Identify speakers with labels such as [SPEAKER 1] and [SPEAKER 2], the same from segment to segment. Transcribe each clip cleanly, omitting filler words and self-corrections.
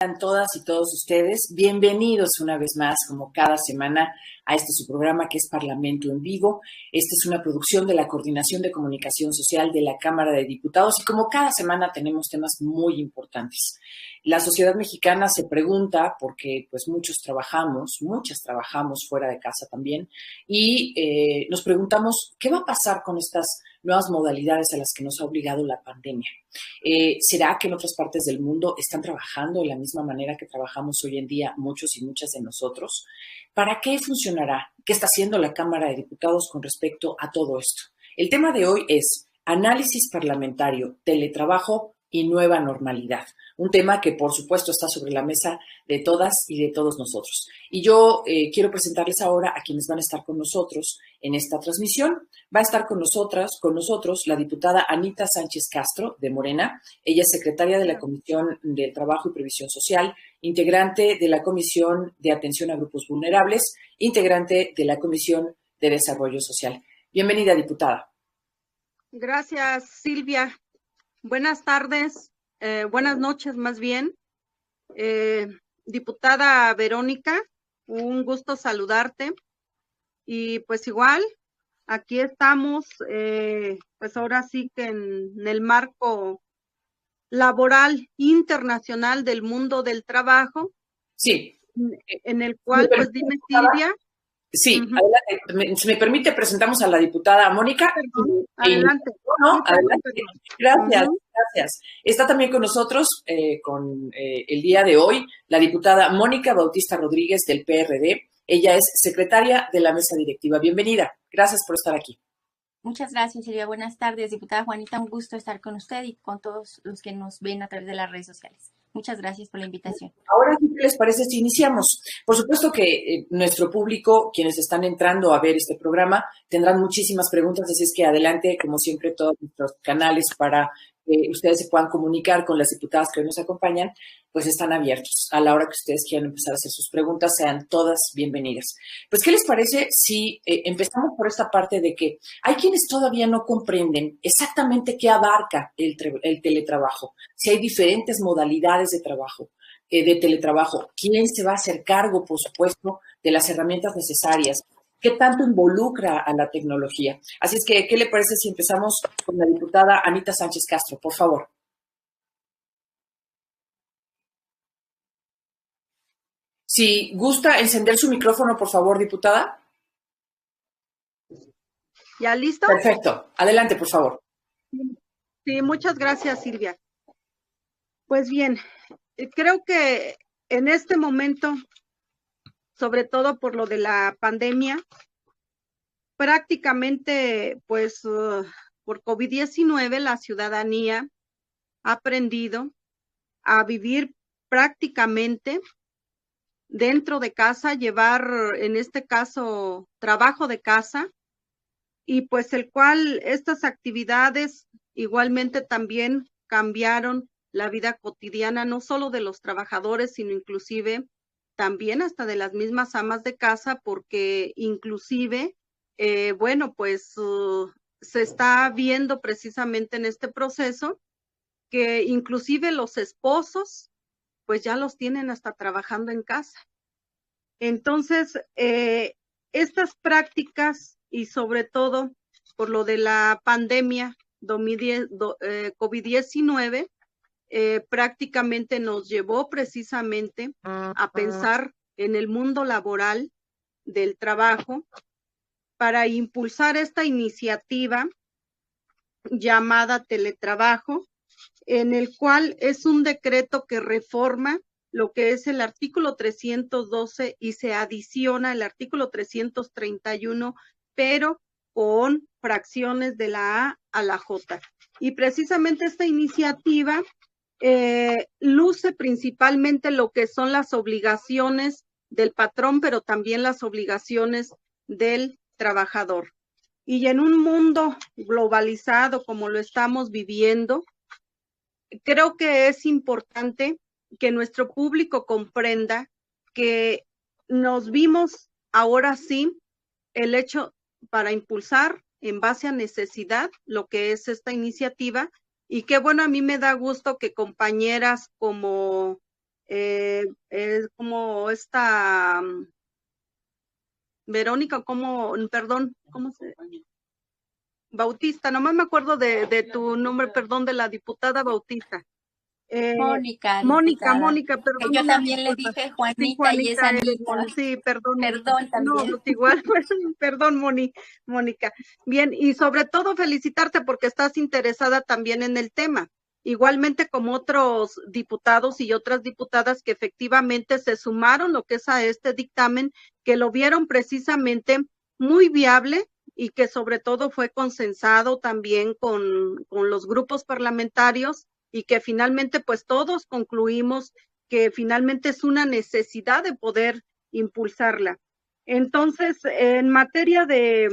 [SPEAKER 1] Sean todas y todos ustedes bienvenidos una vez más, como cada semana, a este su programa que es Parlamento en Vivo. Esta es una producción de la Coordinación de Comunicación Social de la Cámara de Diputados y como cada semana tenemos temas muy importantes. La sociedad mexicana se pregunta, porque pues muchas trabajamos fuera de casa también, y nos preguntamos qué va a pasar con estas nuevas modalidades a las que nos ha obligado la pandemia. ¿Será que en otras partes del mundo están trabajando de la misma manera que trabajamos hoy en día muchos y muchas de nosotros? ¿Para qué funcionará? ¿Qué está haciendo la Cámara de Diputados con respecto a todo esto? El tema de hoy es análisis parlamentario, teletrabajo y nueva normalidad. Un tema que, por supuesto, está sobre la mesa de todas y de todos nosotros. Y yo quiero presentarles ahora a quienes van a estar con nosotros en esta transmisión. Va a estar con nosotros la diputada Anita Sánchez Castro, de Morena. Ella es secretaria de la Comisión del Trabajo y Previsión Social, integrante de la Comisión de Atención a Grupos Vulnerables, integrante de la Comisión de Desarrollo Social. Bienvenida, diputada.
[SPEAKER 2] Gracias, Silvia. Buenas tardes, buenas noches más bien. Diputada Verónica, un gusto saludarte. Y pues igual, aquí estamos, pues ahora sí que en el marco laboral internacional del mundo del trabajo.
[SPEAKER 1] Sí.
[SPEAKER 2] En el cual, pues dime, Silvia.
[SPEAKER 1] Sí, adelante. Si me permite, presentamos a la diputada Mónica.
[SPEAKER 2] Perdón, adelante.
[SPEAKER 1] Adelante. Gracias. Está también con nosotros, el día de hoy, la diputada Mónica Bautista Rodríguez del PRD. Ella es secretaria de la mesa directiva. Bienvenida. Gracias por estar aquí.
[SPEAKER 3] Muchas gracias, Silvia. Buenas tardes, diputada Juanita. Un gusto estar con usted y con todos los que nos ven a través de las redes sociales. Muchas gracias por la invitación.
[SPEAKER 1] Ahora, ¿qué les parece si iniciamos? Por supuesto que nuestro público, quienes están entrando a ver este programa, tendrán muchísimas preguntas, así es que adelante, como siempre, todos nuestros canales para que ustedes se puedan comunicar con las diputadas que hoy nos acompañan, pues están abiertos. A la hora que ustedes quieran empezar a hacer sus preguntas, sean todas bienvenidas. Pues, ¿qué les parece si empezamos por esta parte de que hay quienes todavía no comprenden exactamente qué abarca el teletrabajo? Si hay diferentes modalidades de trabajo, de teletrabajo, quién se va a hacer cargo, por supuesto, de las herramientas necesarias, qué tanto involucra a la tecnología. Así es que, ¿qué le parece si empezamos con la diputada Anita Sánchez Castro, por favor? Si gusta encender su micrófono, por favor, diputada.
[SPEAKER 2] ¿Ya listo?
[SPEAKER 1] Perfecto. Adelante, por favor.
[SPEAKER 2] Sí, muchas gracias, Silvia. Pues bien, creo que en este momento, sobre todo por lo de la pandemia, prácticamente, pues, por COVID-19, la ciudadanía ha aprendido a vivir prácticamente dentro de casa, llevar, en este caso, trabajo de casa, y pues el cual estas actividades igualmente también cambiaron la vida cotidiana, no solo de los trabajadores, sino inclusive también hasta de las mismas amas de casa, porque inclusive, bueno, pues se está viendo precisamente en este proceso que inclusive los esposos, pues ya los tienen hasta trabajando en casa. Entonces, estas prácticas y sobre todo por lo de la pandemia COVID-19, prácticamente nos llevó precisamente a pensar en el mundo laboral del trabajo para impulsar esta iniciativa llamada teletrabajo, en el cual es un decreto que reforma lo que es el artículo 312 y se adiciona el artículo 331, pero con fracciones de la A a la J. Y precisamente esta iniciativa luce principalmente lo que son las obligaciones del patrón, pero también las obligaciones del trabajador. Y en un mundo globalizado como lo estamos viviendo, creo que es importante que nuestro público comprenda que nos vimos ahora sí el hecho para impulsar en base a necesidad lo que es esta iniciativa, y qué bueno, a mí me da gusto que compañeras como Es como esta Verónica, perdón, ¿cómo se? Bautista, nomás me acuerdo de tu nombre, perdón, de la diputada Bautista.
[SPEAKER 3] Mónica, diputada.
[SPEAKER 2] Mónica,
[SPEAKER 3] Que
[SPEAKER 2] perdón,
[SPEAKER 3] yo
[SPEAKER 2] una
[SPEAKER 3] también le
[SPEAKER 2] disculpa.
[SPEAKER 3] dije
[SPEAKER 2] Sí,
[SPEAKER 3] Juanita y es
[SPEAKER 2] Juanita, eres
[SPEAKER 3] Anita.
[SPEAKER 2] sí, perdón.
[SPEAKER 3] Perdón
[SPEAKER 2] No,
[SPEAKER 3] también.
[SPEAKER 2] pues igual, perdón, Mónica. Bien, y sobre todo felicitarte porque estás interesada también en el tema. Igualmente como otros diputados y otras diputadas que efectivamente se sumaron lo que es a este dictamen, que lo vieron precisamente muy viable y que sobre todo fue consensado también con los grupos parlamentarios y que finalmente pues todos concluimos que finalmente es una necesidad de poder impulsarla. Entonces, en materia de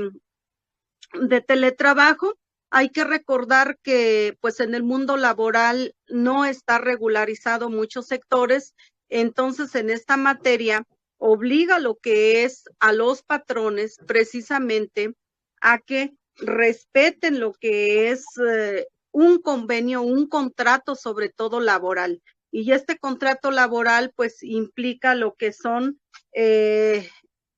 [SPEAKER 2] teletrabajo, hay que recordar que pues en el mundo laboral no está regularizado muchos sectores, entonces en esta materia obliga lo que es a los patrones precisamente a que respeten lo que es un convenio, un contrato sobre todo laboral. Y este contrato laboral pues implica lo que son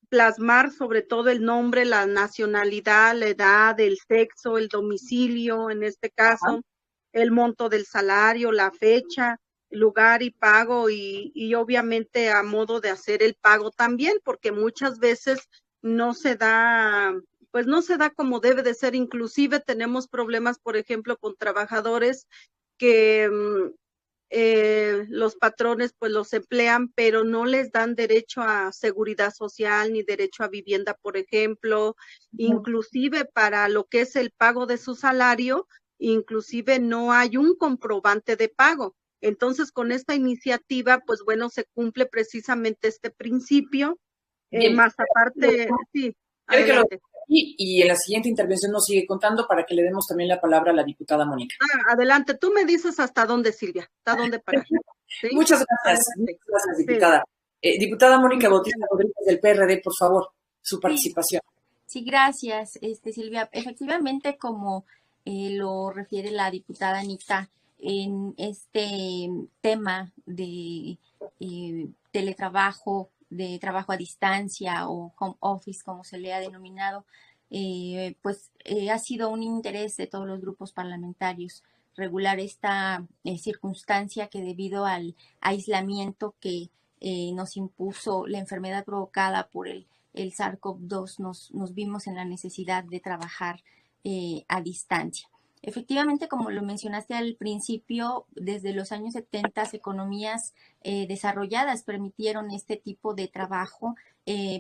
[SPEAKER 2] plasmar sobre todo el nombre, la nacionalidad, la edad, el sexo, el domicilio, en este caso, el monto del salario, la fecha, lugar y pago y obviamente a modo de hacer el pago también, porque muchas veces no se da, pues no se da como debe de ser. Inclusive tenemos problemas, por ejemplo, con trabajadores que los patrones pues los emplean, pero no les dan derecho a seguridad social ni derecho a vivienda, por ejemplo, inclusive para lo que es el pago de su salario, inclusive no hay un comprobante de pago. Entonces, con esta iniciativa, pues bueno, se cumple precisamente este principio,
[SPEAKER 1] Bien,
[SPEAKER 2] más aparte, sí,
[SPEAKER 1] quiero que lo
[SPEAKER 2] adelante.
[SPEAKER 1] y en la siguiente intervención nos sigue contando para que le demos también la palabra a la diputada Mónica.
[SPEAKER 2] Adelante, tú me dices hasta dónde, Silvia, hasta dónde parar. ¿Sí?
[SPEAKER 1] Muchas gracias,
[SPEAKER 2] Adelante. Sí.
[SPEAKER 1] diputada. Diputada Mónica Bautista Rodríguez del PRD, por favor, su
[SPEAKER 3] Sí,
[SPEAKER 1] participación.
[SPEAKER 3] sí, gracias, Silvia. Efectivamente, como lo refiere la diputada Anita, en este tema de teletrabajo, de trabajo a distancia o home office, como se le ha denominado, ha sido un interés de todos los grupos parlamentarios regular esta circunstancia que debido al aislamiento que nos impuso la enfermedad provocada por el SARS-CoV-2 nos vimos en la necesidad de trabajar a distancia. Efectivamente, como lo mencionaste al principio, desde los años 70 economías desarrolladas permitieron este tipo de trabajo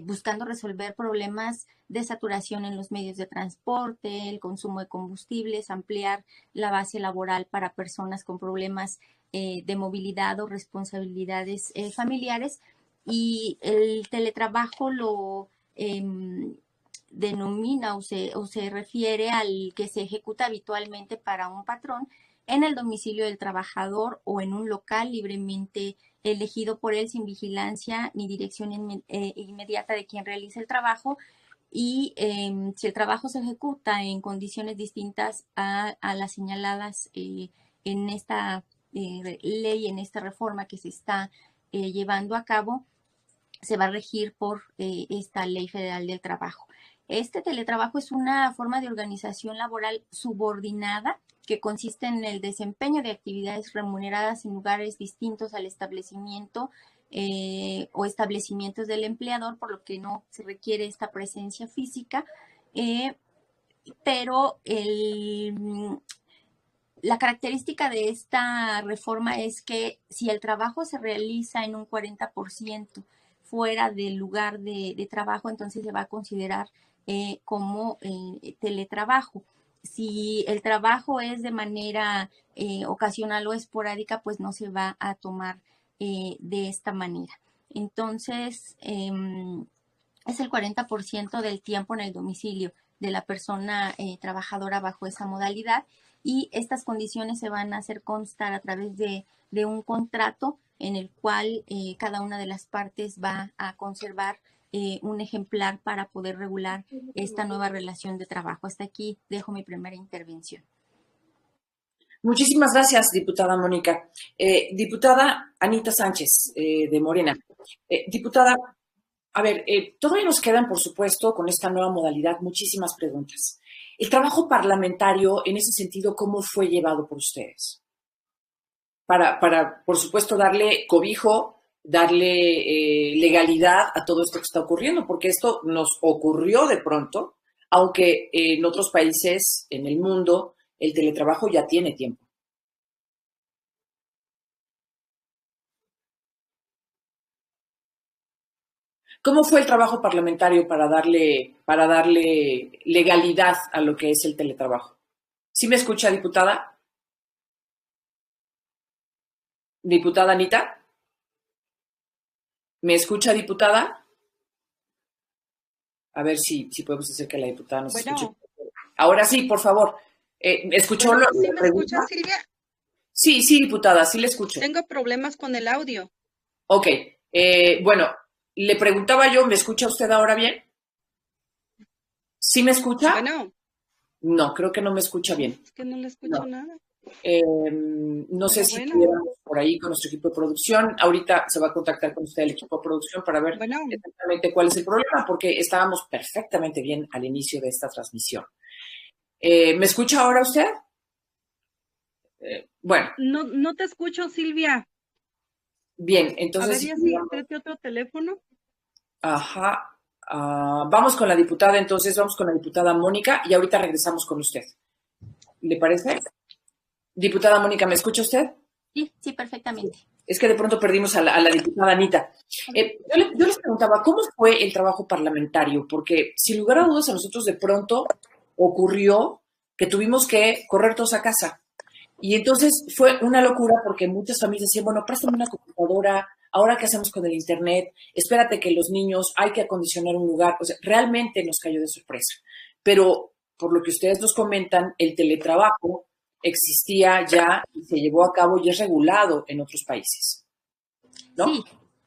[SPEAKER 3] buscando resolver problemas de saturación en los medios de transporte, el consumo de combustibles, ampliar la base laboral para personas con problemas de movilidad o responsabilidades familiares, y el teletrabajo lo denomina o se refiere al que se ejecuta habitualmente para un patrón en el domicilio del trabajador o en un local libremente elegido por él sin vigilancia ni dirección inmediata de quien realiza el trabajo. Y si el trabajo se ejecuta en condiciones distintas a las señaladas en esta ley, en esta reforma que se está llevando a cabo, se va a regir por esta Ley Federal del Trabajo. Este teletrabajo es una forma de organización laboral subordinada que consiste en el desempeño de actividades remuneradas en lugares distintos al establecimiento o establecimientos del empleador, por lo que no se requiere esta presencia física, pero la característica de esta reforma es que si el trabajo se realiza en un 40% fuera del lugar de trabajo, entonces se va a considerar como teletrabajo. Si el trabajo es de manera ocasional o esporádica, pues no se va a tomar de esta manera. Entonces, es el 40% del tiempo en el domicilio de la persona trabajadora bajo esa modalidad, y estas condiciones se van a hacer constar a través de un contrato en el cual cada una de las partes va a conservar un ejemplar para poder regular esta nueva relación de trabajo. Hasta aquí dejo mi primera intervención.
[SPEAKER 1] Muchísimas gracias, diputada Mónica. Diputada Anita Sánchez, de Morena. Diputada, a ver, todavía nos quedan, por supuesto, con esta nueva modalidad, muchísimas preguntas. El trabajo parlamentario, en ese sentido, ¿cómo fue llevado por ustedes? Para por supuesto, darle cobijo, darle legalidad a todo esto que está ocurriendo, porque esto nos ocurrió de pronto, aunque en otros países en el mundo el teletrabajo ya tiene tiempo. ¿Cómo fue el trabajo parlamentario para darle legalidad a lo que es el teletrabajo? ¿Sí me escucha, diputada? ¿Diputada Anita? ¿Me escucha, diputada? A ver si podemos hacer que la diputada nos escuche. Ahora sí, por favor. ¿Escuchó
[SPEAKER 2] Bueno,
[SPEAKER 1] la
[SPEAKER 2] ¿sí me
[SPEAKER 1] pregunta?
[SPEAKER 2] escucha, Silvia?
[SPEAKER 1] Sí, diputada, sí le escucho.
[SPEAKER 2] Tengo problemas con el audio.
[SPEAKER 1] Ok. Bueno, le preguntaba yo, ¿me escucha usted ahora bien? ¿Sí me escucha?
[SPEAKER 2] Bueno.
[SPEAKER 1] No, creo que no me escucha bien.
[SPEAKER 2] Es que no le escucho nada.
[SPEAKER 1] No sé si pudiéramos por ahí con nuestro equipo de producción. Ahorita se va a contactar con usted el equipo de producción para ver exactamente cuál es el problema, porque estábamos perfectamente bien al inicio de esta transmisión. ¿Me escucha ahora usted? Bueno.
[SPEAKER 2] No te escucho, Silvia.
[SPEAKER 1] Bien, entonces...
[SPEAKER 2] A ver, ¿y así otro teléfono?
[SPEAKER 1] Ajá. Vamos con la diputada, entonces vamos con la diputada Mónica y ahorita regresamos con usted. ¿Le parece? Diputada Mónica, ¿me escucha usted?
[SPEAKER 3] Sí, perfectamente.
[SPEAKER 1] Es que de pronto perdimos a la diputada Anita. Yo les preguntaba, ¿cómo fue el trabajo parlamentario? Porque sin lugar a dudas a nosotros de pronto ocurrió que tuvimos que correr todos a casa. Y entonces fue una locura porque muchas familias decían, bueno, préstame una computadora, ahora qué hacemos con el internet, espérate que los niños, hay que acondicionar un lugar. O sea, realmente nos cayó de sorpresa. Pero por lo que ustedes nos comentan, el teletrabajo existía ya y se llevó a cabo y es regulado en otros países, ¿no?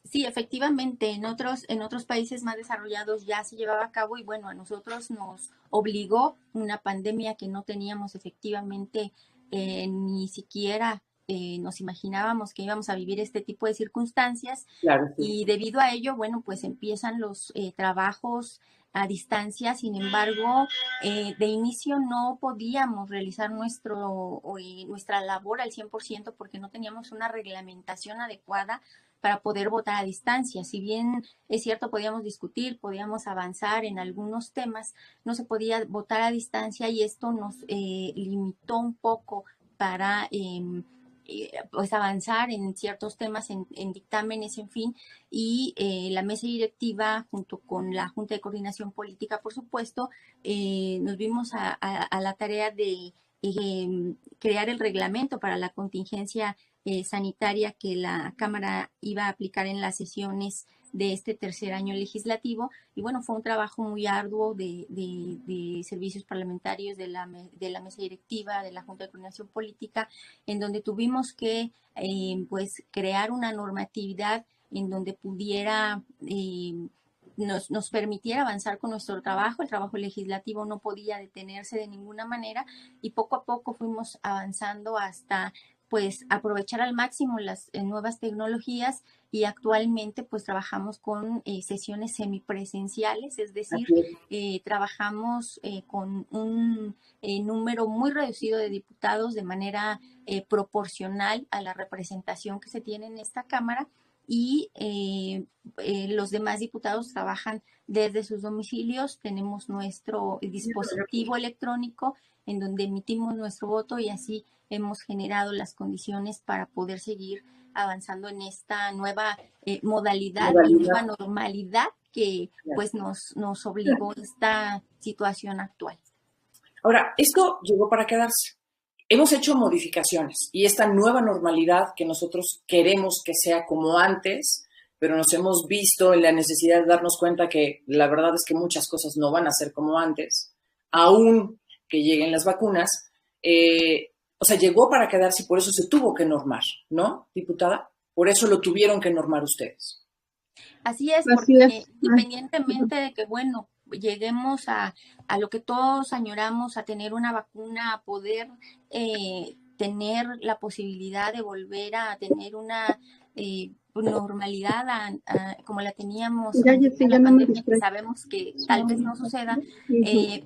[SPEAKER 3] Sí, efectivamente, en otros países más desarrollados ya se llevaba a cabo y bueno, a nosotros nos obligó una pandemia que no teníamos efectivamente ni siquiera nos imaginábamos que íbamos a vivir este tipo de circunstancias.
[SPEAKER 1] Claro, sí.
[SPEAKER 3] Y debido a ello, bueno, pues empiezan los trabajos a distancia. Sin embargo, de inicio no podíamos realizar nuestra labor al 100% porque no teníamos una reglamentación adecuada para poder votar a distancia. Si bien es cierto, podíamos discutir, podíamos avanzar en algunos temas, no se podía votar a distancia y esto nos limitó un poco para pues avanzar en ciertos temas, en dictámenes, en fin, y la mesa directiva junto con la Junta de Coordinación Política, por supuesto, nos vimos a la tarea de crear el reglamento para la contingencia sanitaria que la Cámara iba a aplicar en las sesiones de este tercer año legislativo. Y bueno, fue un trabajo muy arduo de servicios parlamentarios, de la mesa directiva, de la Junta de Coordinación Política, en donde tuvimos que pues crear una normatividad en donde pudiera nos permitiera avanzar con nuestro trabajo. El trabajo legislativo no podía detenerse de ninguna manera y poco a poco fuimos avanzando hasta pues aprovechar al máximo las nuevas tecnologías y actualmente pues trabajamos con sesiones semipresenciales, es decir, trabajamos con un número muy reducido de diputados de manera proporcional a la representación que se tiene en esta Cámara y los demás diputados trabajan desde sus domicilios. Tenemos nuestro dispositivo electrónico en donde emitimos nuestro voto y así hemos generado las condiciones para poder seguir avanzando en esta nueva modalidad y nueva normalidad que pues nos obligó esta situación actual.
[SPEAKER 1] Ahora, esto llegó para quedarse. Hemos hecho modificaciones y esta nueva normalidad que nosotros queremos que sea como antes, pero nos hemos visto en la necesidad de darnos cuenta que la verdad es que muchas cosas no van a ser como antes, aún que lleguen las vacunas. O sea, llegó para quedarse y por eso se tuvo que normar, ¿no, diputada? Por eso lo tuvieron que normar ustedes.
[SPEAKER 3] Así es, porque independientemente de que, bueno, lleguemos a lo que todos añoramos, a tener una vacuna, a poder tener la posibilidad de volver a tener una normalidad como la teníamos antes de la pandemia, que sabemos que tal vez no suceda,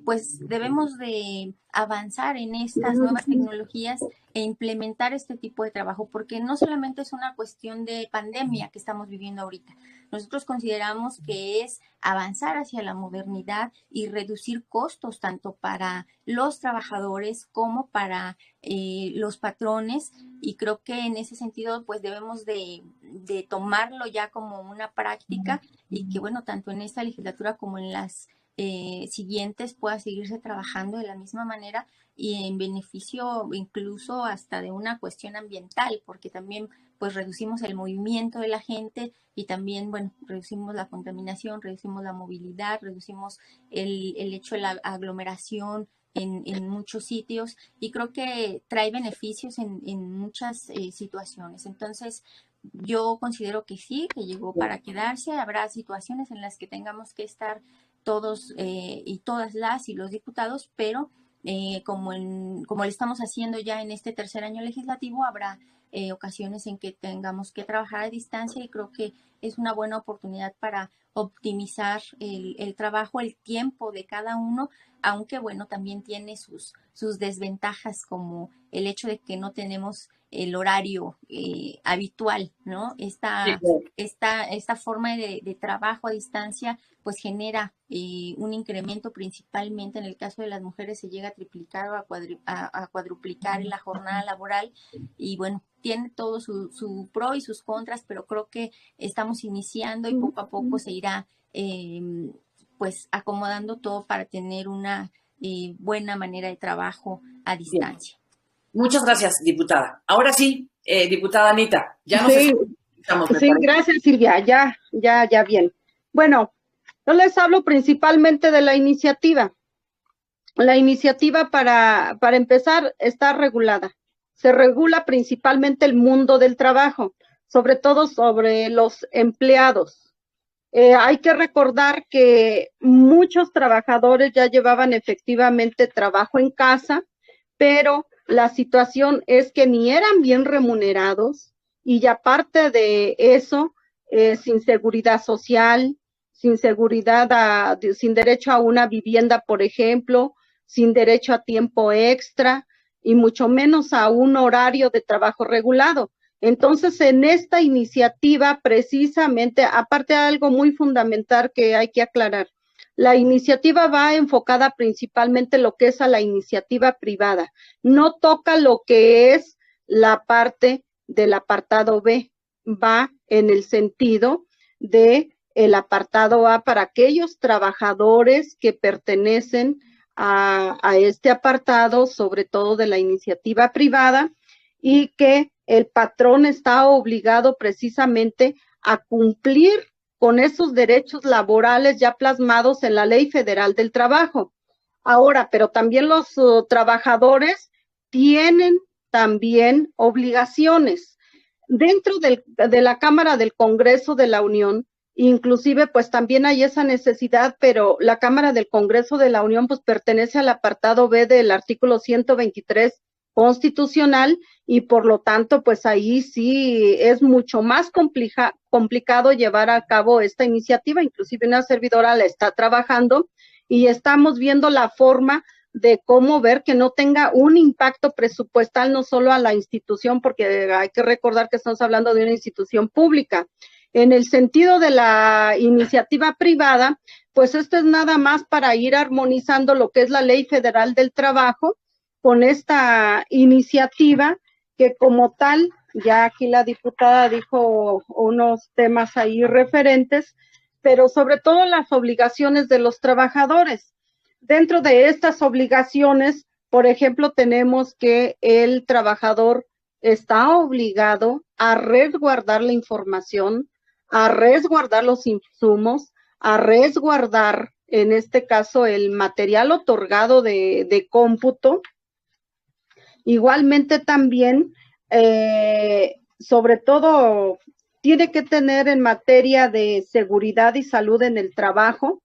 [SPEAKER 3] pues debemos de avanzar en estas nuevas tecnologías e implementar este tipo de trabajo, porque no solamente es una cuestión de pandemia que estamos viviendo ahorita. Nosotros consideramos que es avanzar hacia la modernidad y reducir costos tanto para los trabajadores como para los patrones, y creo que en ese sentido pues debemos de tomarlo ya como una práctica, y que bueno, tanto en esta legislatura como en las siguientes pueda seguirse trabajando de la misma manera y en beneficio incluso hasta de una cuestión ambiental, porque también pues reducimos el movimiento de la gente y también, bueno, reducimos la contaminación, reducimos la movilidad, reducimos el hecho de la aglomeración en muchos sitios, y creo que trae beneficios en muchas situaciones. Entonces, yo considero que sí, que llegó para quedarse. Habrá situaciones en las que tengamos que estar todos y todas las y los diputados, pero como lo estamos haciendo ya en este tercer año legislativo, habrá ocasiones en que tengamos que trabajar a distancia, y creo que es una buena oportunidad para optimizar el trabajo, el tiempo de cada uno, aunque bueno, también tiene sus desventajas, como el hecho de que no tenemos el horario habitual, ¿no? Esta forma de trabajo a distancia pues genera un incremento, principalmente en el caso de las mujeres se llega a triplicar o a cuadruplicar en la jornada laboral, y bueno, tiene todo su pro y sus contras, pero creo que estamos iniciando y poco a poco se irá pues acomodando todo para tener una buena manera de trabajo a distancia.
[SPEAKER 1] Bien. Muchas gracias, diputada. Ahora sí, diputada Anita, ya nos escuchamos.
[SPEAKER 2] Sí, gracias, Silvia, ya bien. Bueno, yo les hablo principalmente de la iniciativa. La iniciativa, para empezar, está regulada. Se regula principalmente el mundo del trabajo, sobre todo sobre los empleados. Hay que recordar que muchos trabajadores ya llevaban efectivamente trabajo en casa, pero la situación es que ni eran bien remunerados, y aparte de eso, sin seguridad social, sin seguridad, sin derecho a una vivienda, por ejemplo, sin derecho a tiempo extra y mucho menos a un horario de trabajo regulado. Entonces, en esta iniciativa, precisamente, aparte de algo muy fundamental que hay que aclarar, la iniciativa va enfocada principalmente en lo que es a la iniciativa privada. No toca lo que es la parte del apartado B, va en el sentido de el apartado A para aquellos trabajadores que pertenecen a este apartado, sobre todo de la iniciativa privada, y que el patrón está obligado precisamente a cumplir con esos derechos laborales ya plasmados en la Ley Federal del Trabajo. Ahora, pero también los trabajadores tienen también obligaciones. Dentro de la Cámara del Congreso de la Unión, inclusive pues también hay esa necesidad, pero la Cámara del Congreso de la Unión pues pertenece al apartado B del artículo 123 constitucional, y por lo tanto pues ahí sí es mucho más complicado llevar a cabo esta iniciativa. Inclusive una servidora la está trabajando y estamos viendo la forma de cómo ver que no tenga un impacto presupuestal no solo a la institución, porque hay que recordar que estamos hablando de una institución pública. En el sentido de la iniciativa privada, pues esto es nada más para ir armonizando lo que es la Ley Federal del Trabajo con esta iniciativa, que como tal, ya aquí la diputada dijo unos temas ahí referentes, pero sobre todo las obligaciones de los trabajadores. Dentro de estas obligaciones, por ejemplo, tenemos que el trabajador está obligado a resguardar la información, a resguardar los insumos, a resguardar, en este caso, el material otorgado de cómputo. Igualmente también, sobre todo, tiene que tener en materia de seguridad y salud en el trabajo,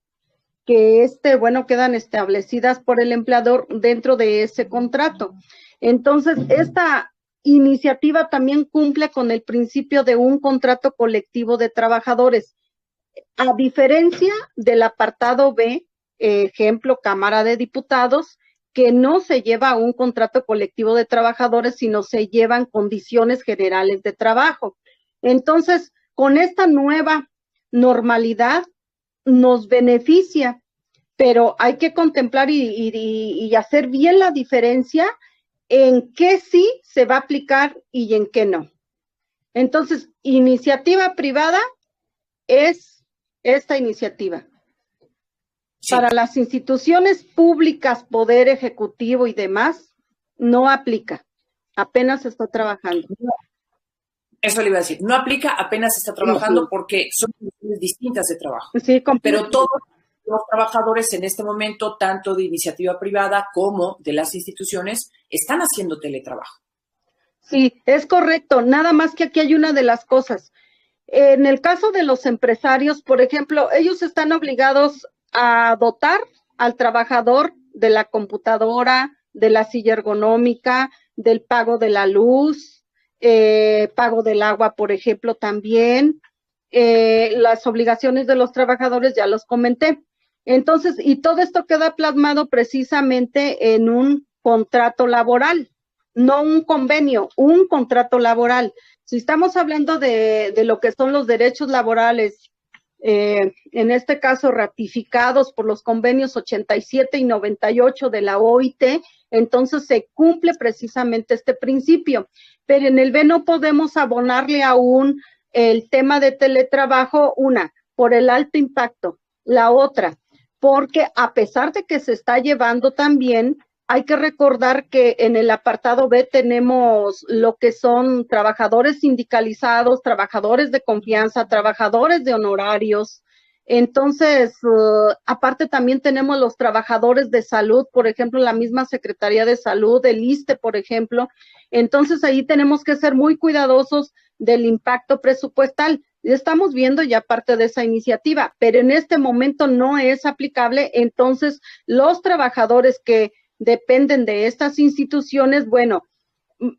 [SPEAKER 2] que quedan establecidas por el empleador dentro de ese contrato. Entonces, esta iniciativa también cumple con el principio de un contrato colectivo de trabajadores. A diferencia del apartado B, ejemplo, Cámara de Diputados, que no se lleva un contrato colectivo de trabajadores, sino se llevan condiciones generales de trabajo. Entonces, con esta nueva normalidad nos beneficia, pero hay que contemplar y hacer bien la diferencia en qué sí se va a aplicar y en qué no. Entonces, iniciativa privada es esta iniciativa. Sí. Para las instituciones públicas, Poder Ejecutivo y demás, no aplica. Apenas está trabajando.
[SPEAKER 1] Eso le iba a decir. No aplica, apenas está trabajando, sí, porque son condiciones distintas de trabajo.
[SPEAKER 2] Sí,
[SPEAKER 1] pero todos los trabajadores en este momento, tanto de iniciativa privada como de las instituciones, están haciendo teletrabajo.
[SPEAKER 2] Sí, es correcto. Nada más que aquí hay una de las cosas. En el caso de los empresarios, por ejemplo, ellos están obligados a dotar al trabajador de la computadora, de la silla ergonómica, del pago de la luz, pago del agua, por ejemplo, también. Las obligaciones de los trabajadores ya los comenté. Entonces, y todo esto queda plasmado precisamente en un contrato laboral, no un convenio, un contrato laboral. Si estamos hablando de lo que son los derechos laborales, en este caso ratificados por los convenios 87 y 98 de la OIT, entonces se cumple precisamente este principio. Pero en el B no podemos abonarle aún el tema de teletrabajo, una, por el alto impacto, la otra, porque a pesar de que se está llevando también, hay que recordar que en el apartado B tenemos lo que son trabajadores sindicalizados, trabajadores de confianza, trabajadores de honorarios. Entonces, aparte también tenemos los trabajadores de salud, por ejemplo, la misma Secretaría de Salud, el ISSSTE, por ejemplo. Entonces, ahí tenemos que ser muy cuidadosos del impacto presupuestal. Estamos viendo ya parte de esa iniciativa, pero en este momento no es aplicable. Entonces, los trabajadores que dependen de estas instituciones, bueno,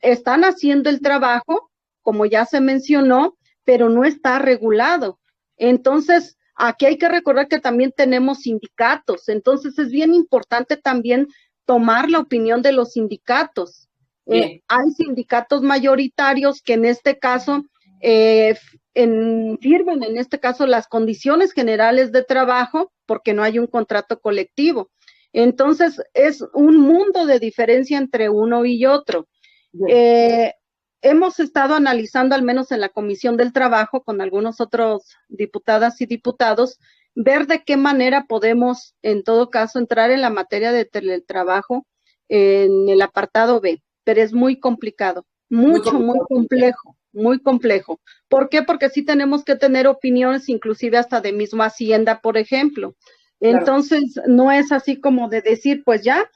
[SPEAKER 2] están haciendo el trabajo, como ya se mencionó, pero no está regulado. Entonces, aquí hay que recordar que también tenemos sindicatos, entonces es bien importante también tomar la opinión de los sindicatos. Hay sindicatos mayoritarios que en este caso firman en este caso las condiciones generales de trabajo porque no hay un contrato colectivo. Entonces, es un mundo de diferencia entre uno y otro. Hemos estado analizando, al menos en la Comisión del Trabajo, con algunos otros diputadas y diputados, ver de qué manera podemos, en todo caso, entrar en la materia de teletrabajo en el apartado B, pero es muy complicado, muy complejo. Muy complejo. ¿Por qué? Porque sí tenemos que tener opiniones, inclusive hasta de misma Hacienda, por ejemplo. Entonces, no es así como de decir, pues ya,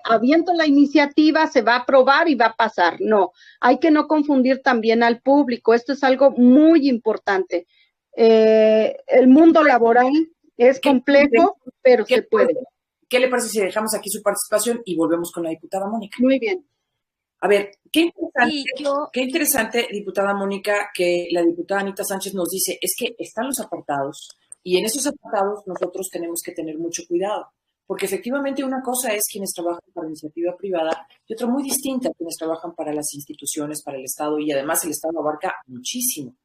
[SPEAKER 2] habiendo la iniciativa, se va a aprobar y va a pasar. No, hay que no confundir también al público. Esto es algo muy importante. El mundo laboral es complejo, pero se puede.
[SPEAKER 1] ¿Qué le parece si dejamos aquí su participación y volvemos con la diputada Mónica?
[SPEAKER 2] Muy bien.
[SPEAKER 1] A ver, qué interesante, diputada Mónica, que la diputada Anita Sánchez nos dice, es que están los apartados y en esos apartados nosotros tenemos que tener mucho cuidado, porque efectivamente una cosa es quienes trabajan para iniciativa privada y otra muy distinta, quienes trabajan para las instituciones, para el Estado, y además el Estado abarca muchísimo.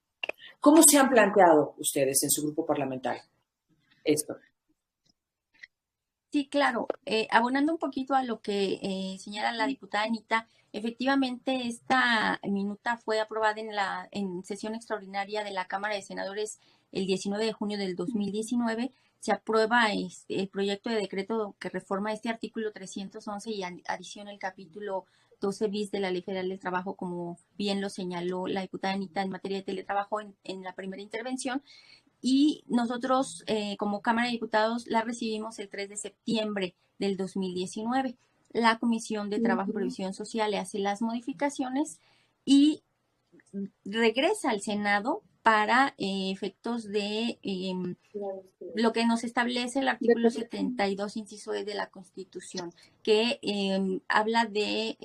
[SPEAKER 1] ¿Cómo se han planteado ustedes en su grupo parlamentario esto?
[SPEAKER 3] Sí, claro. Abonando un poquito a lo que señala la diputada Anita, efectivamente esta minuta fue aprobada en sesión extraordinaria de la Cámara de Senadores el 19 de junio del 2019. Se aprueba el proyecto de decreto que reforma este artículo 311 y adiciona el capítulo 12 bis de la Ley Federal del Trabajo, como bien lo señaló la diputada Anita en materia de teletrabajo en la primera intervención. Y nosotros, como Cámara de Diputados, la recibimos el 3 de septiembre del 2019. La Comisión de Trabajo y Previsión Social le hace las modificaciones y regresa al Senado para efectos de lo que nos establece el artículo 72, inciso E de la Constitución, que habla de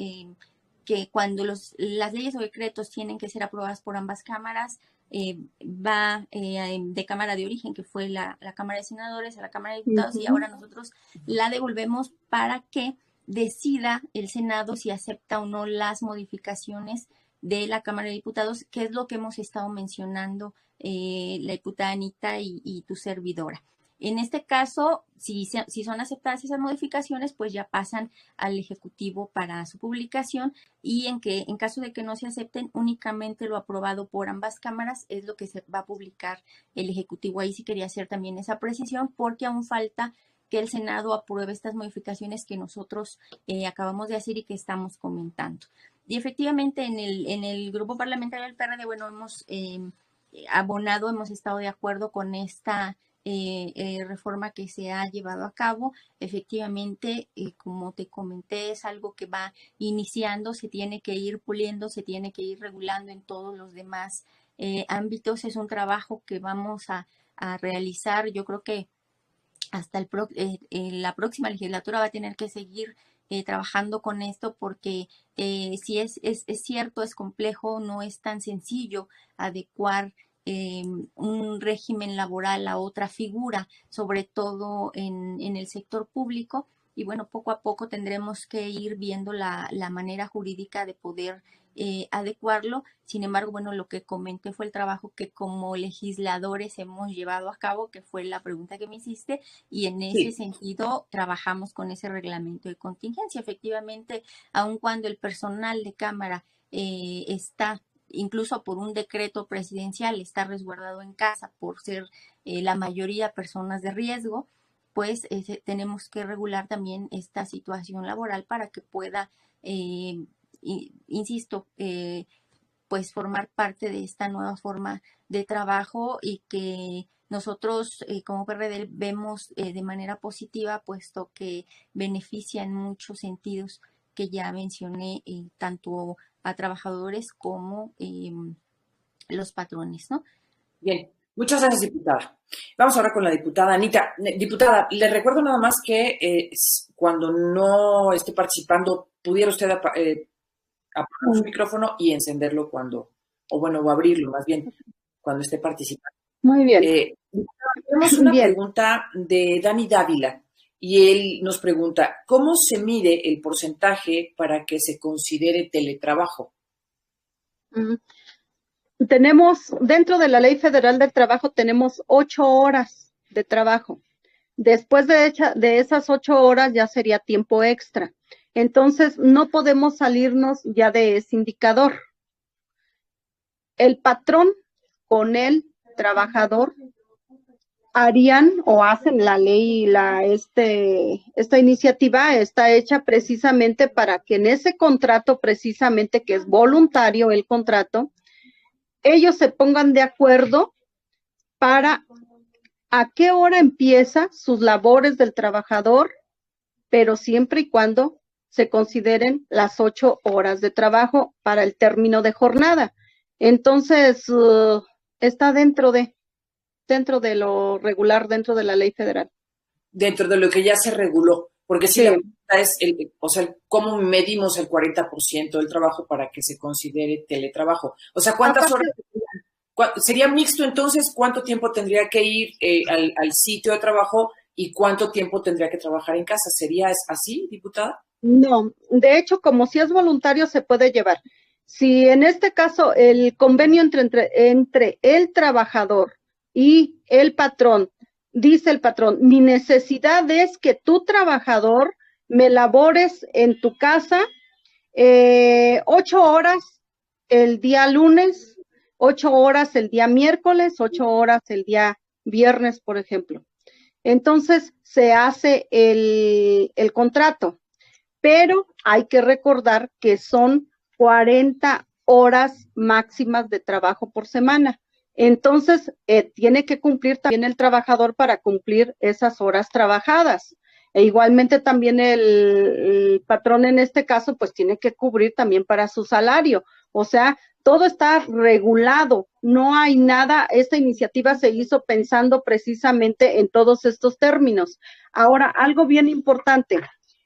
[SPEAKER 3] que cuando las leyes o decretos tienen que ser aprobadas por ambas cámaras, va de Cámara de Origen, que fue la Cámara de Senadores, a la Cámara de Diputados, y ahora nosotros la devolvemos para que decida el Senado si acepta o no las modificaciones de la Cámara de Diputados, que es lo que hemos estado mencionando la diputada Anita y tu servidora. En este caso, si son aceptadas esas modificaciones, pues ya pasan al Ejecutivo para su publicación, y en caso de que no se acepten, únicamente lo aprobado por ambas cámaras es lo que se va a publicar el Ejecutivo. Ahí sí quería hacer también esa precisión, porque aún falta que el Senado apruebe estas modificaciones que nosotros acabamos de hacer y que estamos comentando. Y efectivamente en el grupo parlamentario del PRD, bueno, hemos abonado, hemos estado de acuerdo con esta reforma que se ha llevado a cabo. Efectivamente, como te comenté, es algo que va iniciando, se tiene que ir puliendo, se tiene que ir regulando en todos los demás ámbitos. Es un trabajo que vamos a realizar. Yo creo que hasta la próxima legislatura va a tener que seguir trabajando con esto, porque si es cierto, es complejo, no es tan sencillo adecuar un régimen laboral a otra figura, sobre todo en el sector público. Y bueno, poco a poco tendremos que ir viendo la manera jurídica de poder adecuarlo. Sin embargo, bueno, lo que comenté fue el trabajo que como legisladores hemos llevado a cabo, que fue la pregunta que me hiciste, y en ese sentido trabajamos con ese reglamento de contingencia. Efectivamente, aun cuando el personal de Cámara está, incluso por un decreto presidencial, está resguardado en casa por ser la mayoría personas de riesgo, pues tenemos que regular también esta situación laboral para que pueda, insisto, pues formar parte de esta nueva forma de trabajo, y que nosotros como PRD vemos de manera positiva, puesto que beneficia en muchos sentidos que ya mencioné, tanto a trabajadores como los patrones, ¿no?
[SPEAKER 1] Bien, muchas gracias, diputada. Vamos ahora con la diputada Anita. Diputada, le recuerdo nada más que cuando no esté participando, pudiera usted apagar su micrófono y encenderlo o abrirlo más bien, cuando esté participando.
[SPEAKER 2] Muy bien.
[SPEAKER 1] Tenemos una pregunta de Dani Dávila, y él nos pregunta, ¿cómo se mide el porcentaje para que se considere teletrabajo?
[SPEAKER 2] Tenemos, dentro de la Ley Federal del Trabajo, tenemos 8 horas de trabajo. Después de esas 8 horas ya sería tiempo extra. Entonces, no podemos salirnos ya de ese indicador. El patrón con el trabajador harían o hacen la ley, esta iniciativa está hecha precisamente para que en ese contrato, precisamente que es voluntario el contrato, ellos se pongan de acuerdo para a qué hora empieza sus labores del trabajador, pero siempre y cuando se consideren las 8 horas de trabajo para el término de jornada. Entonces, está dentro de lo regular, dentro de la ley federal.
[SPEAKER 1] Dentro de lo que ya se reguló, porque si la pregunta es, ¿cómo medimos el 40% del trabajo para que se considere teletrabajo? O sea, ¿cuántas horas? ¿Sería mixto entonces? ¿Cuánto tiempo tendría que ir al sitio de trabajo y cuánto tiempo tendría que trabajar en casa? ¿Sería así, diputada?
[SPEAKER 2] No, de hecho, como si es voluntario, se puede llevar. Si en este caso el convenio entre el trabajador y el patrón, dice el patrón, mi necesidad es que tu trabajador me labores en tu casa 8 horas el día lunes, 8 horas el día miércoles, 8 horas el día viernes, por ejemplo. Entonces se hace el contrato, pero hay que recordar que son 40 horas máximas de trabajo por semana. Entonces, tiene que cumplir también el trabajador para cumplir esas horas trabajadas. E igualmente también el patrón en este caso, pues tiene que cubrir también para su salario. O sea, todo está regulado, no hay nada, esta iniciativa se hizo pensando precisamente en todos estos términos. Ahora, algo bien importante,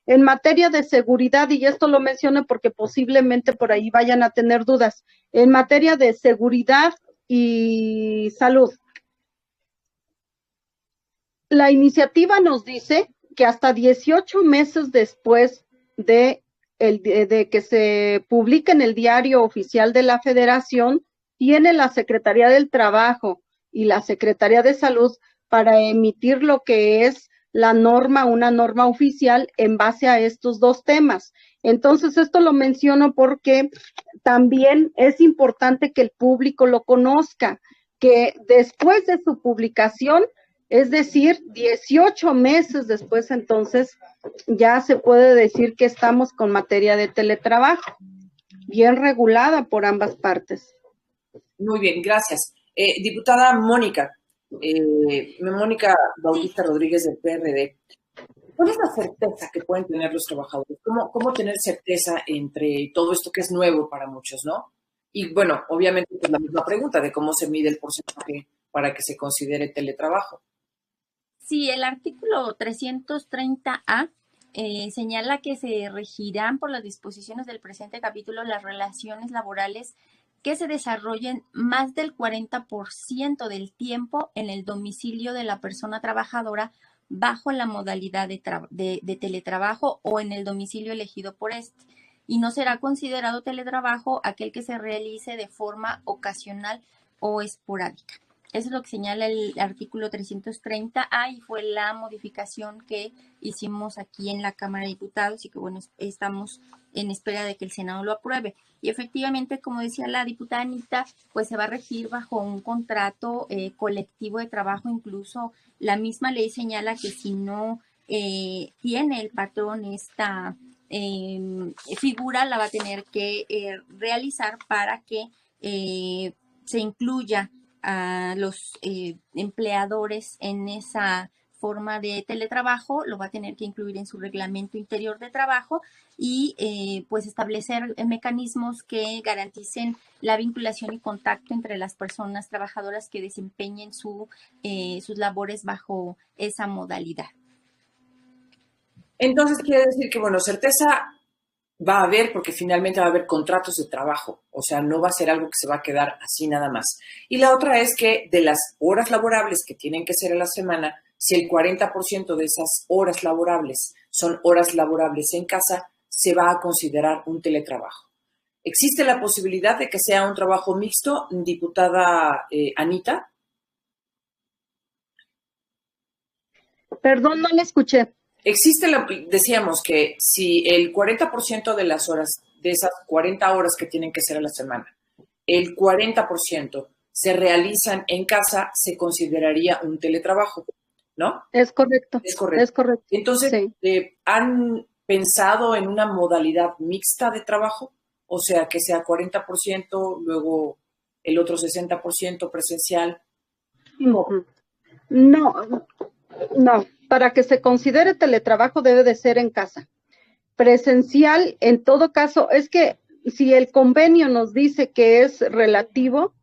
[SPEAKER 2] en materia de seguridad, y esto lo menciono porque posiblemente por ahí vayan a tener dudas, en materia de seguridad y salud, la iniciativa nos dice que hasta 18 meses después de que se publique en el Diario Oficial de la Federación, tiene la Secretaría del Trabajo y la Secretaría de Salud para emitir lo que es la norma, una norma oficial en base a estos dos temas. Entonces, esto lo menciono porque también es importante que el público lo conozca, que después de su publicación, es decir, 18 meses después, entonces, ya se puede decir que estamos con materia de teletrabajo, bien regulada por ambas partes.
[SPEAKER 1] Muy bien, gracias. Diputada Mónica Bautista Rodríguez del PRD, ¿cuál es la certeza que pueden tener los trabajadores? ¿Cómo tener certeza entre todo esto que es nuevo para muchos, no? Y bueno, obviamente pues la misma pregunta de cómo se mide el porcentaje para que se considere teletrabajo.
[SPEAKER 3] Sí, el artículo 330A señala que se regirán por las disposiciones del presente capítulo las relaciones laborales que se desarrollen más del 40% del tiempo en el domicilio de la persona trabajadora bajo la modalidad de teletrabajo o en el domicilio elegido por este. Y no será considerado teletrabajo aquel que se realice de forma ocasional o esporádica. Eso es lo que señala el artículo 330A y fue la modificación que hicimos aquí en la Cámara de Diputados y que, bueno, estamos en espera de que el Senado lo apruebe. Y efectivamente, como decía la diputada Anita, pues se va a regir bajo un contrato colectivo de trabajo. Incluso la misma ley señala que si no tiene el patrón esta figura, la va a tener que realizar para que se incluya a los empleadores en esa forma de teletrabajo, lo va a tener que incluir en su reglamento interior de trabajo y pues establecer mecanismos que garanticen la vinculación y contacto entre las personas trabajadoras que desempeñen sus labores bajo esa modalidad.
[SPEAKER 1] Entonces quiere decir que, bueno, certeza va a haber porque finalmente va a haber contratos de trabajo, o sea, no va a ser algo que se va a quedar así nada más. Y la otra es que de las horas laborables que tienen que ser a la semana, si el 40% de esas horas laborables son horas laborables en casa, se va a considerar un teletrabajo. ¿Existe la posibilidad de que sea un trabajo mixto, diputada Anita?
[SPEAKER 2] Perdón, no le escuché.
[SPEAKER 1] Decíamos que si el 40% de las horas, de esas 40 horas que tienen que ser a la semana, el 40% se realizan en casa, se consideraría un teletrabajo, ¿no?
[SPEAKER 2] Es correcto.
[SPEAKER 1] Es correcto.
[SPEAKER 2] Es correcto.
[SPEAKER 1] Entonces, sí. ¿Han pensado en una modalidad mixta de trabajo? O sea, que sea 40%, luego el otro 60% presencial.
[SPEAKER 2] No. Para que se considere teletrabajo debe de ser en casa. Presencial, en todo caso, es que si el convenio nos dice que es relativo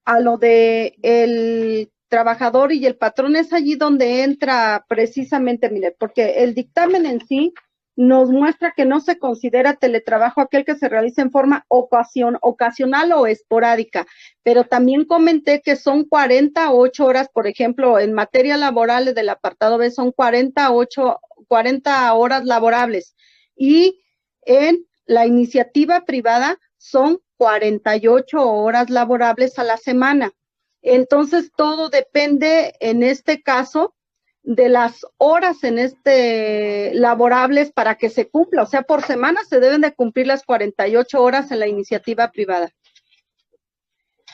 [SPEAKER 2] a lo de el trabajador y el patrón, es allí donde entra precisamente, mire, porque el dictamen en sí nos muestra que no se considera teletrabajo aquel que se realiza en forma ocasional o esporádica, pero también comenté que son 48 horas, por ejemplo, en materia laboral del apartado B son 40 horas laborables y en la iniciativa privada son 48 horas laborables a la semana. Entonces, todo depende en este caso de las horas laborables para que se cumpla, o sea, por semana se deben de cumplir las 48 horas en la iniciativa privada.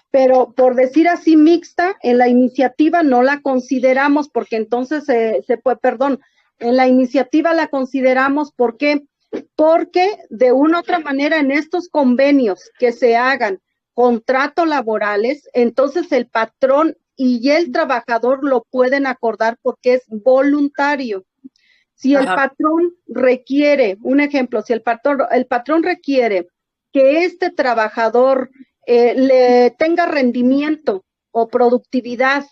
[SPEAKER 2] Pero por decir así mixta, en la iniciativa no la consideramos porque entonces en la iniciativa la consideramos porque de una u otra manera en estos convenios que se hagan contratos laborales, entonces el patrón y el trabajador lo pueden acordar porque es voluntario. Si el patrón requiere, un ejemplo, si el patrón requiere que este trabajador le tenga rendimiento o productividad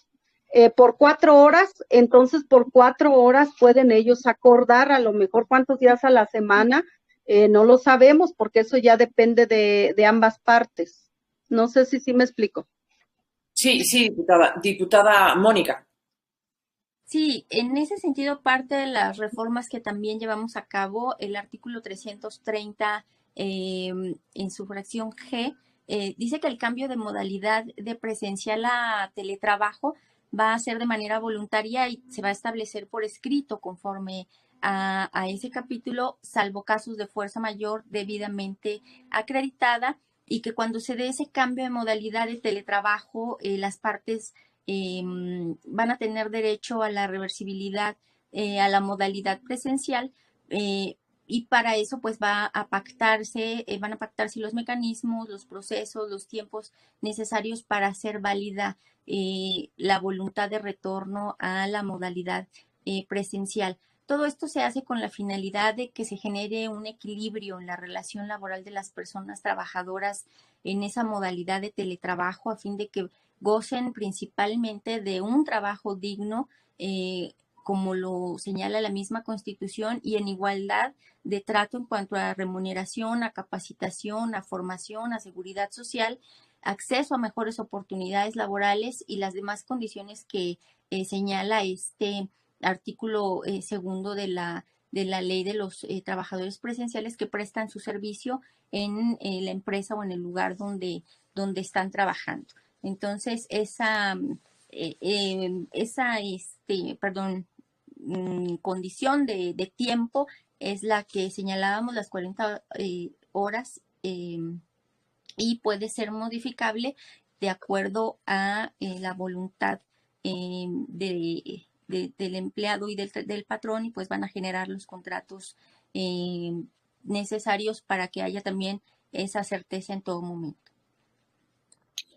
[SPEAKER 2] por 4 horas, entonces por 4 horas pueden ellos acordar a lo mejor cuántos días a la semana, no lo sabemos porque eso ya depende de ambas partes. No sé si me explico.
[SPEAKER 1] Sí, diputada Mónica.
[SPEAKER 3] Sí, en ese sentido, parte de las reformas que también llevamos a cabo, el artículo 330 en su fracción G, dice que el cambio de modalidad de presencial a teletrabajo va a ser de manera voluntaria y se va a establecer por escrito conforme a ese capítulo, salvo casos de fuerza mayor debidamente acreditada, y que cuando se dé ese cambio de modalidad de teletrabajo, las partes van a tener derecho a la reversibilidad, a la modalidad presencial, y para eso pues van a pactarse los mecanismos, los procesos, los tiempos necesarios para hacer válida la voluntad de retorno a la modalidad presencial. Todo esto se hace con la finalidad de que se genere un equilibrio en la relación laboral de las personas trabajadoras en esa modalidad de teletrabajo, a fin de que gocen principalmente de un trabajo digno, como lo señala la misma Constitución, y en igualdad de trato en cuanto a remuneración, a capacitación, a formación, a seguridad social, acceso a mejores oportunidades laborales y las demás condiciones que señala este artículo segundo de la ley de los trabajadores presenciales que prestan su servicio en la empresa o en el lugar donde están trabajando. Entonces, esa condición de tiempo es la que señalábamos, las 40 horas, y puede ser modificable de acuerdo a la voluntad del empleado y del patrón, y pues van a generar los contratos necesarios para que haya también esa certeza en todo momento.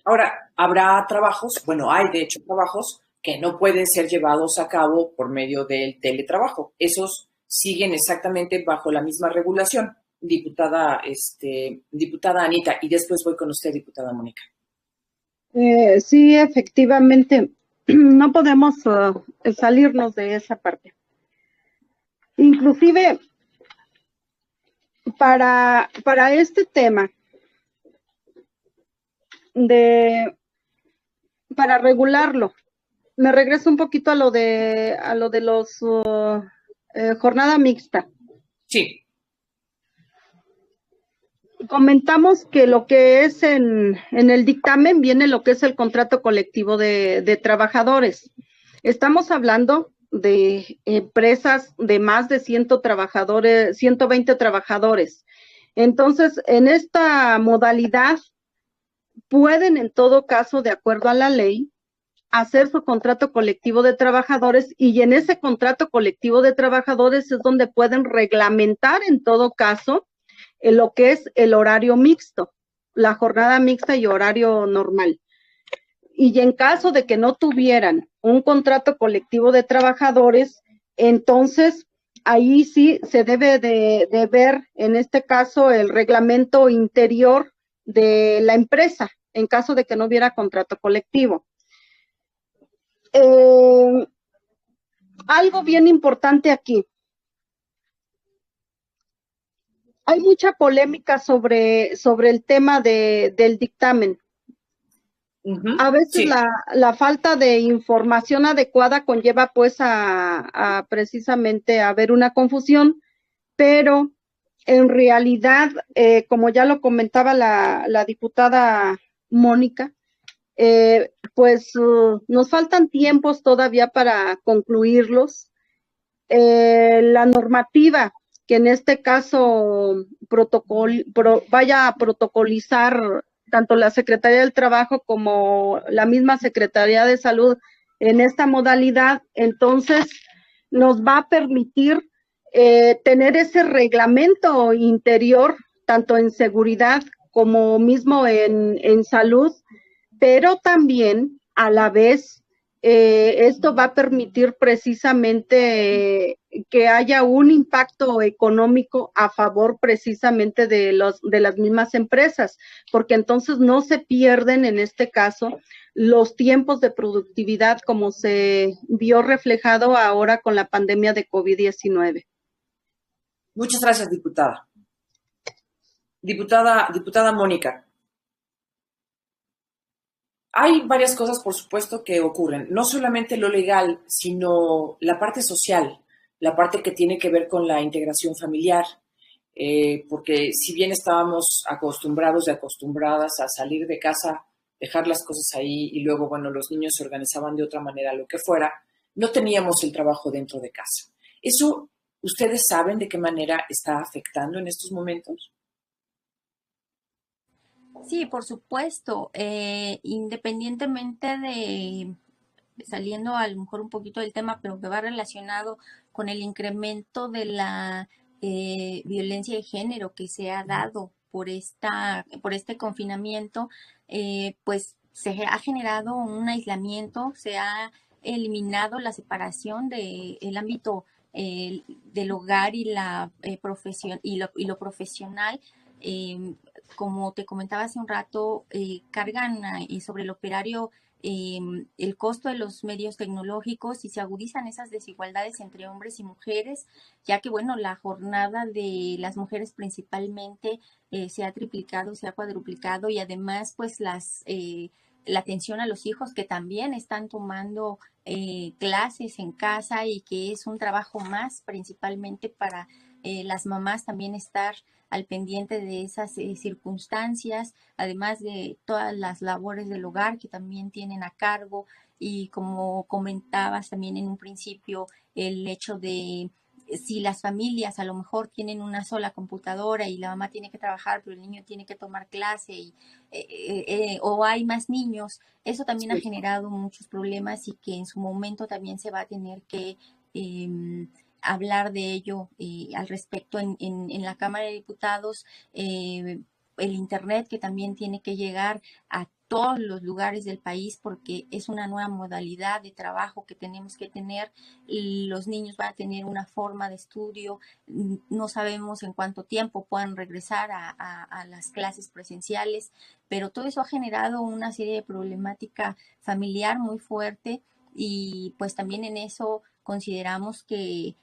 [SPEAKER 1] Ahora, habrá trabajos, bueno, hay de hecho trabajos que no pueden ser llevados a cabo por medio del teletrabajo. Esos siguen exactamente bajo la misma regulación, diputada Anita, y después voy con usted, diputada Mónica.
[SPEAKER 2] Sí, efectivamente, no podemos salirnos de esa parte. Inclusive, para este tema, para regularlo, me regreso un poquito a lo de los jornada mixta.
[SPEAKER 1] Sí.
[SPEAKER 2] Comentamos que lo que es en el dictamen viene lo que es el contrato colectivo de trabajadores. Estamos hablando de empresas de más de 120 trabajadores. Entonces, en esta modalidad, pueden en todo caso, de acuerdo a la ley, hacer su contrato colectivo de trabajadores, y en ese contrato colectivo de trabajadores es donde pueden reglamentar en todo caso lo que es el horario mixto, la jornada mixta y horario normal. Y en caso de que no tuvieran un contrato colectivo de trabajadores, entonces ahí sí se debe de ver, en este caso, el reglamento interior de la empresa, en caso de que no hubiera contrato colectivo. Algo bien importante aquí. Hay mucha polémica sobre el tema del dictamen. A veces sí. La falta de información adecuada conlleva pues a precisamente a haber una confusión, pero en realidad, como ya lo comentaba la diputada Mónica, pues nos faltan tiempos todavía para concluirlos. La normativa que en este caso vaya a protocolizar tanto la Secretaría del Trabajo como la misma Secretaría de Salud en esta modalidad, entonces nos va a permitir tener ese reglamento interior, tanto en seguridad como mismo en salud, pero también a la vez esto va a permitir precisamente que haya un impacto económico a favor precisamente de las mismas empresas, porque entonces no se pierden en este caso los tiempos de productividad como se vio reflejado ahora con la pandemia de COVID-19.
[SPEAKER 1] Muchas gracias, diputada. Diputada Mónica. Hay varias cosas, por supuesto, que ocurren. No solamente lo legal, sino la parte social, la parte que tiene que ver con la integración familiar. Porque si bien estábamos acostumbrados y acostumbradas a salir de casa, dejar las cosas ahí y luego, bueno, los niños se organizaban de otra manera, lo que fuera, no teníamos el trabajo dentro de casa. ¿Eso ustedes saben de qué manera está afectando en estos momentos?
[SPEAKER 3] Sí, por supuesto, independientemente de, saliendo a lo mejor un poquito del tema, pero que va relacionado con el incremento de la violencia de género que se ha dado por este confinamiento, pues se ha generado un aislamiento, se ha eliminado la separación del ámbito del hogar y la profesión y lo profesional. eh, Como te comentaba hace un rato, cargan sobre el operario el costo de los medios tecnológicos y se agudizan esas desigualdades entre hombres y mujeres, ya que, bueno, la jornada de las mujeres principalmente se ha triplicado, se ha cuadruplicado y además, pues, la atención a los hijos que también están tomando clases en casa y que es un trabajo más principalmente para las mamás también estar al pendiente de esas circunstancias, además de todas las labores del hogar que también tienen a cargo y como comentabas también en un principio, el hecho de si las familias a lo mejor tienen una sola computadora y la mamá tiene que trabajar, pero el niño tiene que tomar clase o hay más niños, eso también ha
[SPEAKER 1] Sí.
[SPEAKER 3] generado muchos problemas y que en su momento también se va a tener que hablar de ello al respecto en la Cámara de Diputados, el Internet que también tiene que llegar a todos los lugares del país porque es una nueva modalidad de trabajo que tenemos que tener. Los niños van a tener una forma de estudio, no sabemos en cuánto tiempo puedan regresar a las clases presenciales, pero todo eso ha generado una serie de problemática familiar muy fuerte y pues también en eso consideramos que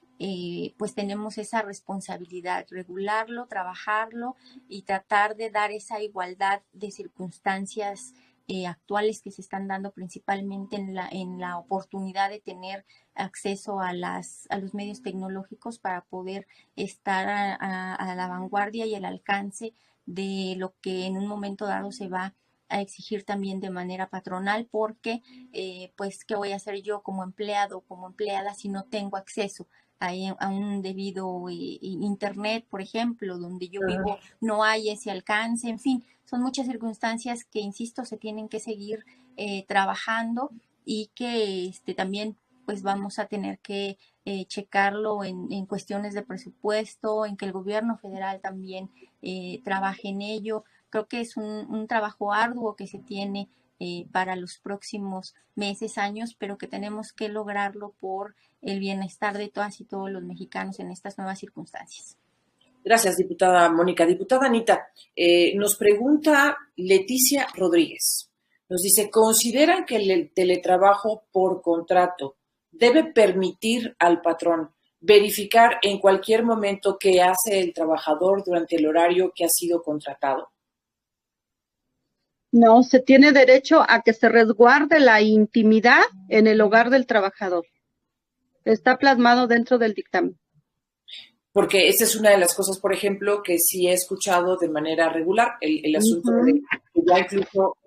[SPEAKER 3] pues tenemos esa responsabilidad, regularlo, trabajarlo y tratar de dar esa igualdad de circunstancias actuales que se están dando principalmente en la oportunidad de tener acceso a los medios tecnológicos para poder estar a la vanguardia y al alcance de lo que en un momento dado se va a exigir también de manera patronal, porque pues, ¿qué voy a hacer yo como empleado o como empleada si no tengo acceso a un debido internet, por ejemplo, donde yo vivo no hay ese alcance? En fin, son muchas circunstancias que, insisto, se tienen que seguir trabajando y que también pues vamos a tener que checarlo en cuestiones de presupuesto, en que el gobierno federal también trabaje en ello. Creo que es un trabajo arduo que se tiene para los próximos meses, años, pero que tenemos que lograrlo por el bienestar de todas y todos los mexicanos en estas nuevas circunstancias.
[SPEAKER 1] Gracias, diputada Mónica. Diputada Anita, nos pregunta Leticia Rodríguez. Nos dice, ¿consideran que el teletrabajo por contrato debe permitir al patrón verificar en cualquier momento qué hace el trabajador durante el horario que ha sido contratado?
[SPEAKER 2] No, se tiene derecho a que se resguarde la intimidad en el hogar del trabajador. Está plasmado dentro del dictamen.
[SPEAKER 1] Porque esa es una de las cosas, por ejemplo, que sí he escuchado de manera regular, el asunto de que ya incluso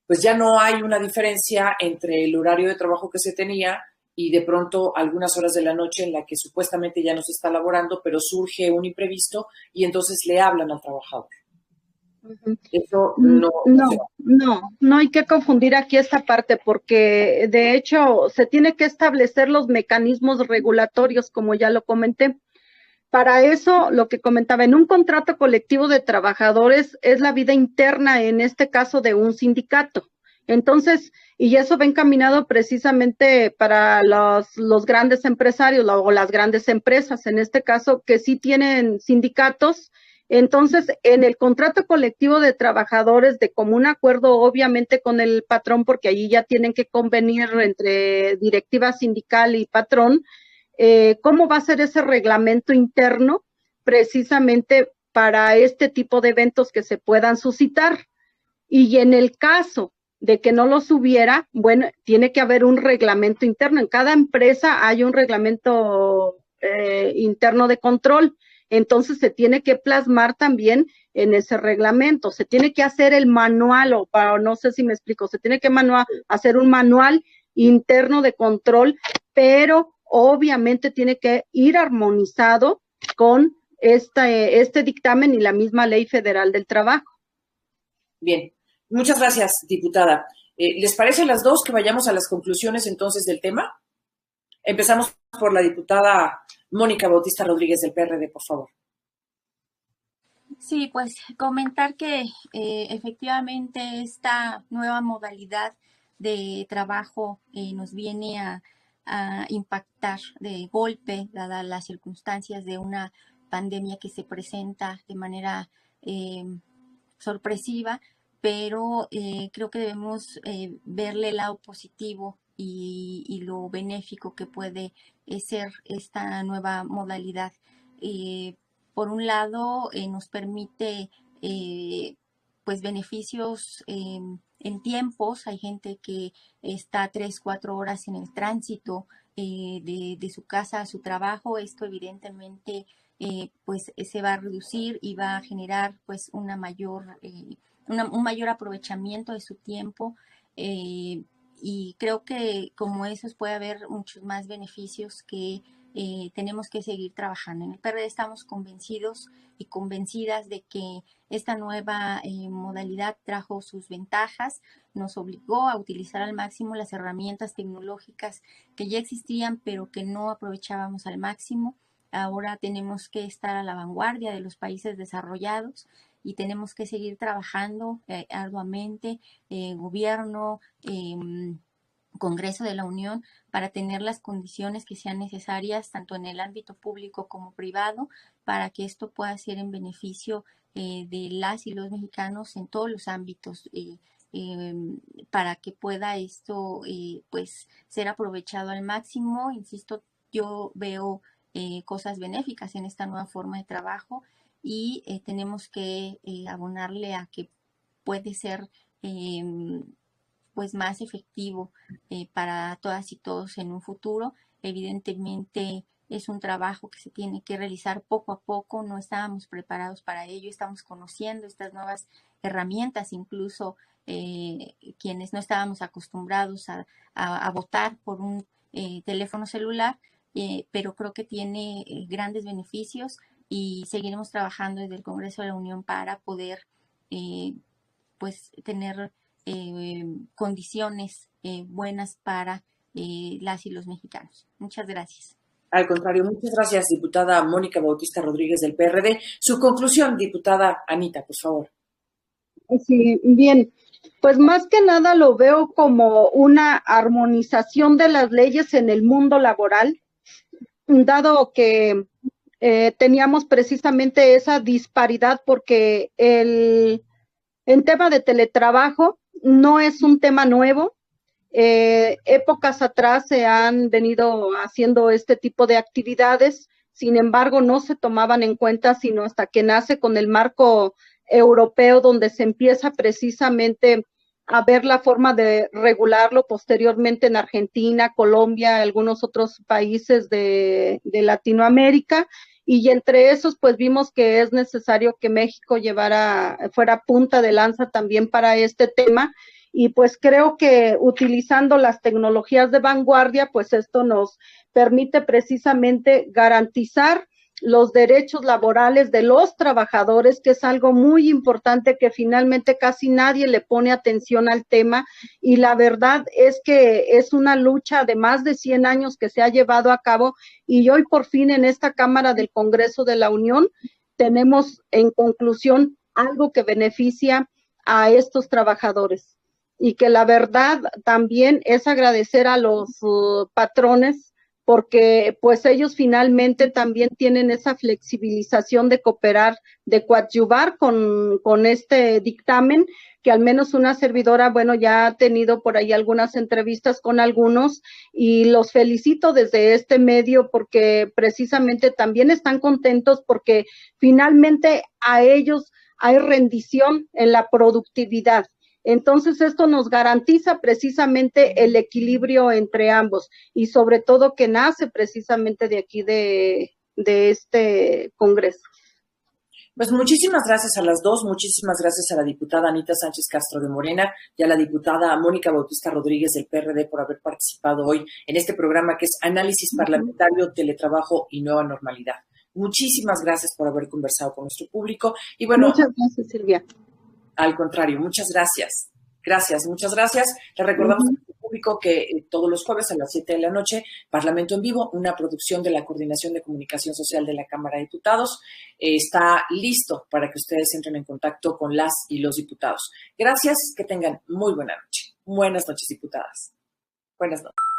[SPEAKER 1] pues ya no hay una diferencia entre el horario de trabajo que se tenía y de pronto algunas horas de la noche en la que supuestamente ya no se está laborando, pero surge un imprevisto y entonces le hablan al trabajador. Eso
[SPEAKER 2] No hay que confundir aquí esta parte porque de hecho se tiene que establecer los mecanismos regulatorios, como ya lo comenté. Para eso, lo que comentaba, en un contrato colectivo de trabajadores es la vida interna, en este caso de un sindicato. Entonces, y eso va encaminado precisamente para los grandes empresarios o las grandes empresas, en este caso, que sí tienen sindicatos. Entonces, en el contrato colectivo de trabajadores de común acuerdo, obviamente con el patrón, porque allí ya tienen que convenir entre directiva sindical y patrón, cómo va a ser ese reglamento interno precisamente para este tipo de eventos que se puedan suscitar. Y en el caso de que no los hubiera, bueno, tiene que haber un reglamento interno. En cada empresa hay un reglamento interno de control. Entonces se tiene que plasmar también en ese reglamento. Se tiene que hacer el manual, no sé si me explico, se tiene que hacer un manual interno de control, pero obviamente tiene que ir armonizado con este dictamen y la misma Ley Federal del Trabajo.
[SPEAKER 1] Bien, muchas gracias, diputada. ¿Les parece a las dos que vayamos a las conclusiones entonces del tema? Empezamos por la diputada Mónica Bautista Rodríguez del PRD, por favor.
[SPEAKER 3] Sí, pues comentar que efectivamente esta nueva modalidad de trabajo nos viene a impactar de golpe, dadas las circunstancias de una pandemia que se presenta de manera sorpresiva, pero creo que debemos verle el lado positivo y lo benéfico que puede ser esta nueva modalidad. Por un lado, nos permite pues beneficios en tiempos. Hay gente que está 3, 4 horas en el tránsito de su casa a su trabajo. Esto evidentemente pues se va a reducir y va a generar pues un mayor aprovechamiento de su tiempo. Y creo que como esos puede haber muchos más beneficios que tenemos que seguir trabajando. En el PRD estamos convencidos y convencidas de que esta nueva modalidad trajo sus ventajas, nos obligó a utilizar al máximo las herramientas tecnológicas que ya existían, pero que no aprovechábamos al máximo. Ahora tenemos que estar a la vanguardia de los países desarrollados y tenemos que seguir trabajando arduamente, gobierno, Congreso de la Unión, para tener las condiciones que sean necesarias tanto en el ámbito público como privado para que esto pueda ser en beneficio de las y los mexicanos en todos los ámbitos, para que pueda esto pues ser aprovechado al máximo. Insisto, yo veo cosas benéficas en esta nueva forma de trabajo y tenemos que abonarle a que puede ser pues más efectivo para todas y todos en un futuro. Evidentemente es un trabajo que se tiene que realizar poco a poco, no estábamos preparados para ello, estamos conociendo estas nuevas herramientas, incluso quienes no estábamos acostumbrados a votar por un teléfono celular, pero creo que tiene grandes beneficios y seguiremos trabajando desde el Congreso de la Unión para poder pues tener condiciones buenas para las y los mexicanos. Muchas gracias.
[SPEAKER 1] Al contrario, muchas gracias, diputada Mónica Bautista Rodríguez del PRD. Su conclusión, diputada Anita, por favor.
[SPEAKER 2] Sí, bien. Pues más que nada lo veo como una armonización de las leyes en el mundo laboral, dado que teníamos precisamente esa disparidad, porque en tema de teletrabajo no es un tema nuevo. Épocas atrás se han venido haciendo este tipo de actividades, sin embargo no se tomaban en cuenta sino hasta que nace con el marco europeo, donde se empieza precisamente a ver la forma de regularlo posteriormente en Argentina, Colombia, algunos otros países de Latinoamérica. Y entre esos, pues vimos que es necesario que México fuera punta de lanza también para este tema. Y pues creo que utilizando las tecnologías de vanguardia, pues esto nos permite precisamente garantizar los derechos laborales de los trabajadores, que es algo muy importante que finalmente casi nadie le pone atención al tema, y la verdad es que es una lucha de más de 100 años que se ha llevado a cabo, y hoy por fin en esta Cámara del Congreso de la Unión tenemos en conclusión algo que beneficia a estos trabajadores. y que la verdad también es agradecer a los patrones, porque pues ellos finalmente también tienen esa flexibilización de cooperar, de coadyuvar con este dictamen, que al menos una servidora, bueno, ya ha tenido por ahí algunas entrevistas con algunos y los felicito desde este medio porque precisamente también están contentos porque finalmente a ellos hay rendición en la productividad. Entonces, esto nos garantiza precisamente el equilibrio entre ambos y sobre todo que nace precisamente de aquí de este Congreso.
[SPEAKER 1] Pues muchísimas gracias a las dos, muchísimas gracias a la diputada Anita Sánchez Castro de Morena y a la diputada Mónica Bautista Rodríguez del PRD por haber participado hoy en este programa que es Análisis Parlamentario, Teletrabajo y Nueva Normalidad. Muchísimas gracias por haber conversado con nuestro público. Y bueno,
[SPEAKER 2] muchas gracias, Silvia.
[SPEAKER 1] Al contrario, muchas gracias. Gracias, muchas gracias. Le recordamos a nuestro público que todos los jueves a las 7 de la noche, Parlamento en Vivo, una producción de la Coordinación de Comunicación Social de la Cámara de Diputados, está listo para que ustedes entren en contacto con las y los diputados. Gracias, que tengan muy buena noche. Buenas noches, diputadas. Buenas noches.